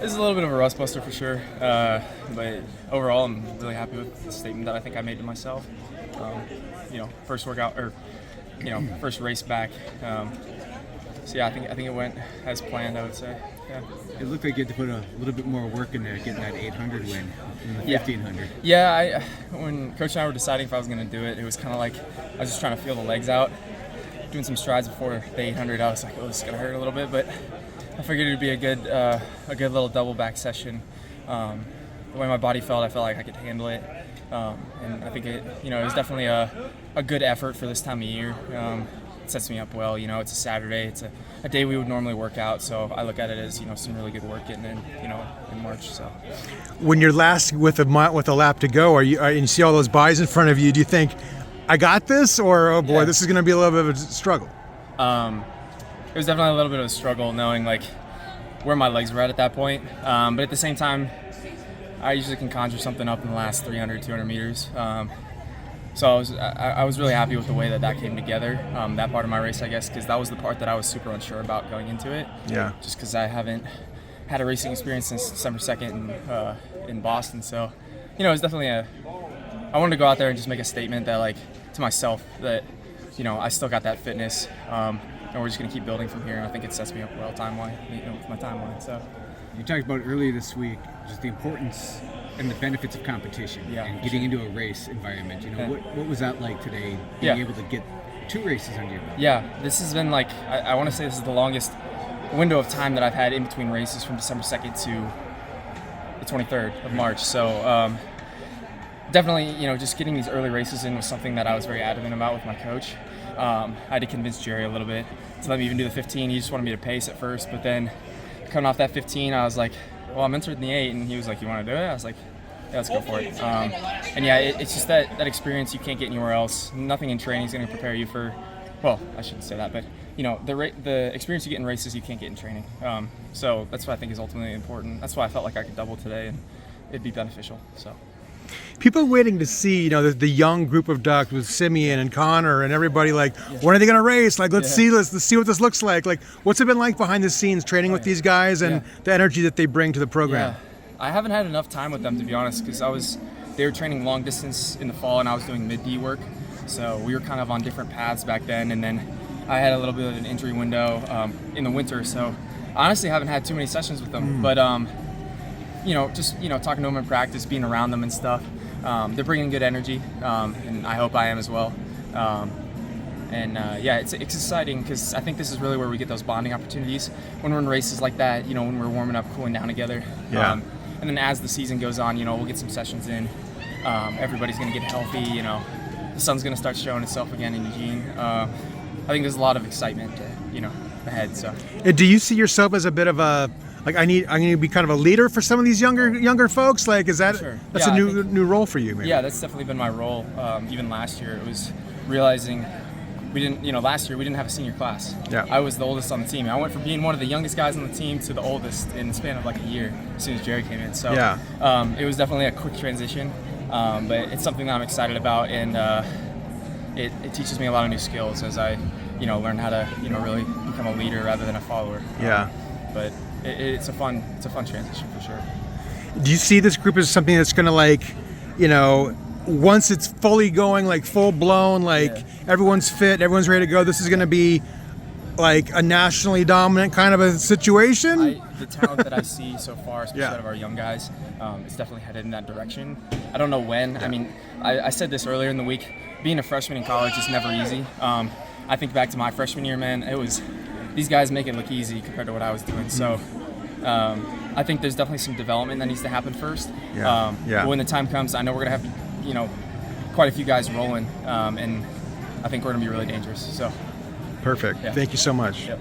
This is a little bit of a rust buster for sure, but overall I'm really happy with the statement that I think I made to myself. First workout or first race back. So yeah, I think it went as planned, I would say. Yeah. It looked like you had to put a little bit more work in there, getting that 800 win in the 1500. Yeah, when Coach and I were deciding if I was going to do it, it was kind of like I was just trying to feel the legs out. Doing some strides before the 800, I was like, oh, this is going to hurt a little bit, but I figured it would be a good little double back session. The way my body felt, I felt like I could handle it, and I think it was definitely a good effort for this time of year. It sets me up well. It's a Saturday. It's a day we would normally work out, so I look at it as some really good work getting in March. So when you're last with a lap to go, and you see all those buys in front of you, do you think I got this, or oh boy, this is going to be a little bit of a struggle? It was definitely a little bit of a struggle knowing like where my legs were at that point, but at the same time, I usually can conjure something up in the last 300, 200 meters. So I was really happy with the way that came together, that part of my race, I guess, because that was the part that I was super unsure about going into it. Yeah. Just because I haven't had a racing experience since December 2nd in Boston. So, it was definitely I wanted to go out there and just make a statement that, like, to myself that, I still got that fitness, and we're just going to keep building from here. And I think it sets me up well time-wise, with my timeline. So. You talked about earlier this week just the importance and the benefits of competition and getting into a race environment. What was that like today, being able to get 2 races under your belt? Yeah, this has been like, I want to say this is the longest window of time that I've had in between races from December 2nd to the 23rd of March. So definitely, just getting these early races in was something that I was very adamant about with my coach. I had to convince Jerry a little bit to let me even do the 15. He just wanted me to pace at first, but then coming off that 15, I was like, well, I'm entered in the 8, and he was like, you want to do it? I was like, yeah, let's go for it. And yeah, it's just that experience you can't get anywhere else. Nothing in training is going to prepare you for, well, I shouldn't say that, but the experience you get in races you can't get in training. So that's what I think is ultimately important. That's why I felt like I could double today, and it'd be beneficial. So. People waiting to see, the young group of ducks with Simeon and Connor and everybody, like, when are they going to race? Like, let's see what this looks like. Like, what's it been like behind the scenes training with these guys and the energy that they bring to the program? Yeah. I haven't had enough time with them, to be honest, because they were training long distance in the fall and I was doing mid-D work. So we were kind of on different paths back then, and then I had a little bit of an injury window in the winter. So I honestly haven't had too many sessions with them, but just talking to them in practice, being around them and stuff. They're bringing good energy, and I hope I am as well. It's exciting because I think this is really where we get those bonding opportunities when we're in races like that. When we're warming up, cooling down together. And then as the season goes on, we'll get some sessions in. Everybody's going to get healthy. The sun's going to start showing itself again in Eugene. I think there's a lot of excitement, ahead. So. Do you see yourself as a bit of a I need to be kind of a leader for some of these younger folks? Like, is that that's a new role for you? Maybe? Yeah, that's definitely been my role. Even last year, it was realizing last year we didn't have a senior class. Yeah. I was the oldest on the team. I went from being one of the youngest guys on the team to the oldest in the span of like a year as soon as Jerry came in. So it was definitely a quick transition, but it's something that I'm excited about, and it teaches me a lot of new skills as I learn how to really become a leader rather than a follower. But it's a fun transition for sure. Do you see this group as something that's going to once it's fully going, like full blown, everyone's fit, everyone's ready to go, this is going to be like a nationally dominant kind of a situation? The talent that I see so far, especially out of our young guys, it's definitely headed in that direction. I don't know when. I mean, I said this earlier in the week, being a freshman in college is never easy. I think back to my freshman year, man, these guys make it look easy compared to what I was doing. So I think there's definitely some development that needs to happen first. But when the time comes, I know we're going to have quite a few guys rolling, and I think we're going to be really dangerous. So perfect. Thank you so much. Yep.